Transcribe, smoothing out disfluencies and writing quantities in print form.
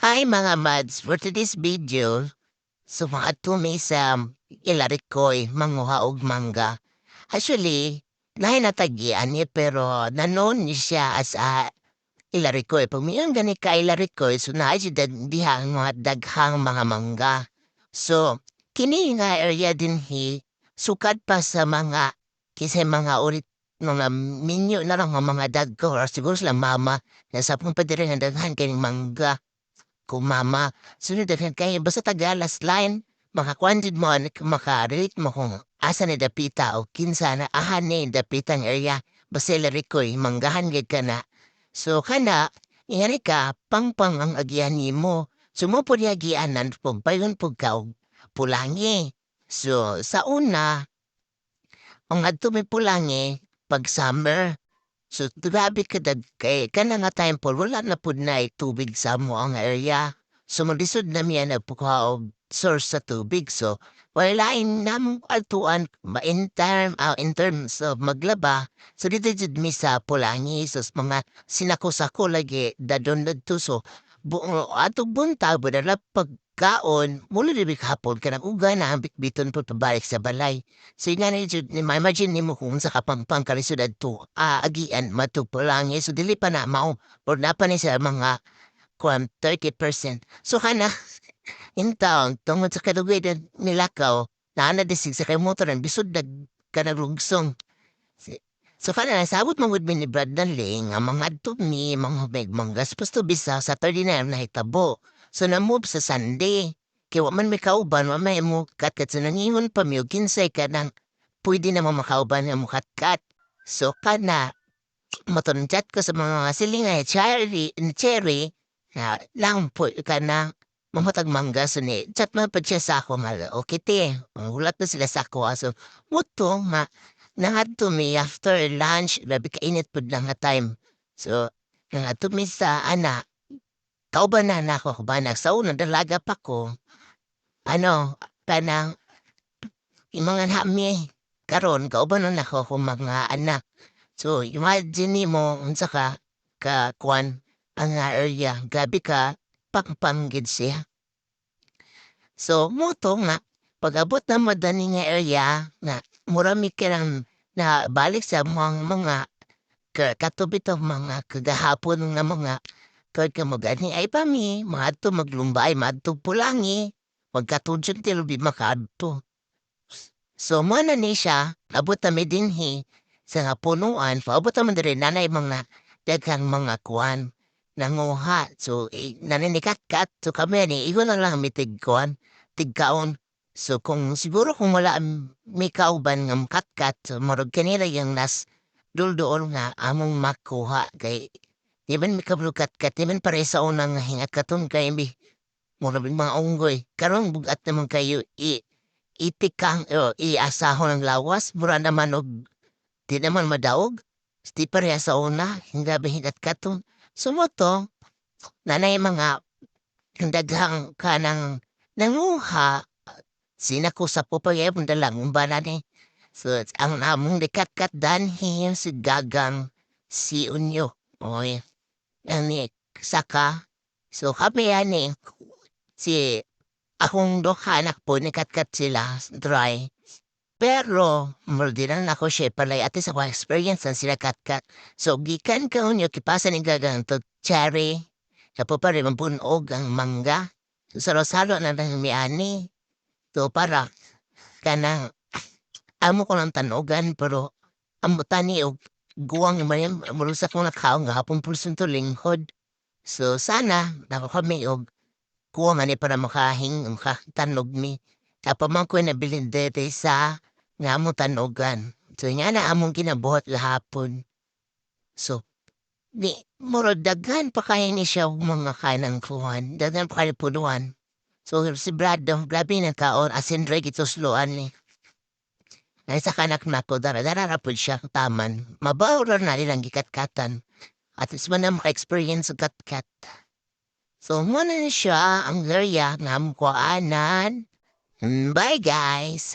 Hi mga mads, for today's video, sumaad mi sa Ilarikoy, manguha og mangga. Actually, nahay natagian ni pero nanon ni siya as a Ilarikoy. Pag mayroon gani ka Ilarikoy, so naay si diha ang mga daghang mga mangga. So, kini nga area din sukad pa sa mga kisay mga ulit mga minyo na lang nga mga dagko or siguro sila mama na sa pong padire nga daghan kaning mangga mama, sunod daghan kayo basta tagalas line, makakuan jud mo maka-relate mo kung asa ni dapita o kinsa na ahan ni dapitang area basta larikoy manggahan gid kana. So kana ingani ka pangpang ang agian nimo. Sumupod ni agianan payon pug ka og pulangi. So sa una, ang adto may pulangi pag summer. So, grabe kadag kay kana nga time po wala na pud nay tubig sa amo ang area. So, maglisod na miya nagpukuha og source sa tubig. So, walain namong atuan in terms of maglaba. So, dito jud mi sa Pulangi. So, mga sinako-sako lagi dadon dito. So, atong buntag budala pagkaon mula dibig hapon kanang uga na ang bitbiton po pabalik sa balay. So nga na jud ni ma-imagine nimo kung sa kapampang kalisod adto agian matupulangi so dili pa na mao or na pa ni sa mga 30%. So kana in town tungod sa kadugay na nilakaw naa na disig sa kay motor ang bisod kanang rugsong. Si- So kana nasabot man gud mi ni Brad Daling nga mga adto mi mga megmanggas pasto bisa sa 39 na hitabo. So na-move sa Sunday. Kaya wa man may kauban, wa may mo katkat sa nangingon pa mi, o kinsay ka nang pwede na makauban nga mo katkat. So kana, matunjat ko sa mga silingay, cherry, na lang po ka na mamatag mangga so ni chat man pa siya sa ako nga okay te ulat na sila sa ako so muto nga nangadto mi after lunch labi ka init pud lang nga time so nangadto mi sa ana kauban na nako kabanak sa una dalaga pa ko ano kanang imangan hami karon kauban na nako ko mga anak so imagine nimo unsa ka kuan ang area gabi ka pangpanggid siya. So moto nga pag-abot na madani nga area na murami ka na balik sa mga katubi to mga kagahapon nga mga kag ka mo gani ay pami maadto maglumbay maadto pulangi magkatudyon ti lubi makaadto. So mo na ni siya abot na mi dinhi sa nga punuan paabot naman diri nanay mga daghang mga kuan nanguha. So naninikat-kat so kami ni igo na lang mi tigkuan tigkaon. So kung siguro kung wala may kauban nga katkat so murag kanila yung duldoon nga among makuha kay di man mi kabalo katkat di man pare sa unang hingat katon kay mi murag mga unggoy karon bugat naman kayo itikang iasahon ng lawas mura naman og di naman madaog di pareha sa una hindi ba hingat katon sumoto nanay mga daghang kanang nanguha sina ko sa popayepon dalang umbana ni so ang among dekat-kat danhi si gagang si unyo oy ani saka so kami ani si akong duha anak po ni kat sila dry. Pero mordinan ako siya palay ate sa kwa experience ang sila kat. So gikan ka unyo kipasa ni gagang to cherry. Kapo pa rin mampunog ang mangga. So salo-salo na lang mi ani. So para kanang amo ko lang tanogan pero amo tani og guwang mayam marusak mo nakaong hapon pulsun to linghod. So sana nako kami og kuha man ni para makatanog mi. Tapos ko nabilin dete sa nga mo tanogan. So nga na among kinabuhat gahapon. So di murag daghan pa kaya ni siya og mga kanang kuhan. Daghan pa kaya punuan. So si Brado, grabe na kaon as in Drake itusloan ni. Ay sa kanak na ko dara-dara ra pud siya taman. Mabawra na nilang gikat-katan. At least man na maka-experience sa kat-kat. So, muna na siya ang area na kuaanan. Bye, guys!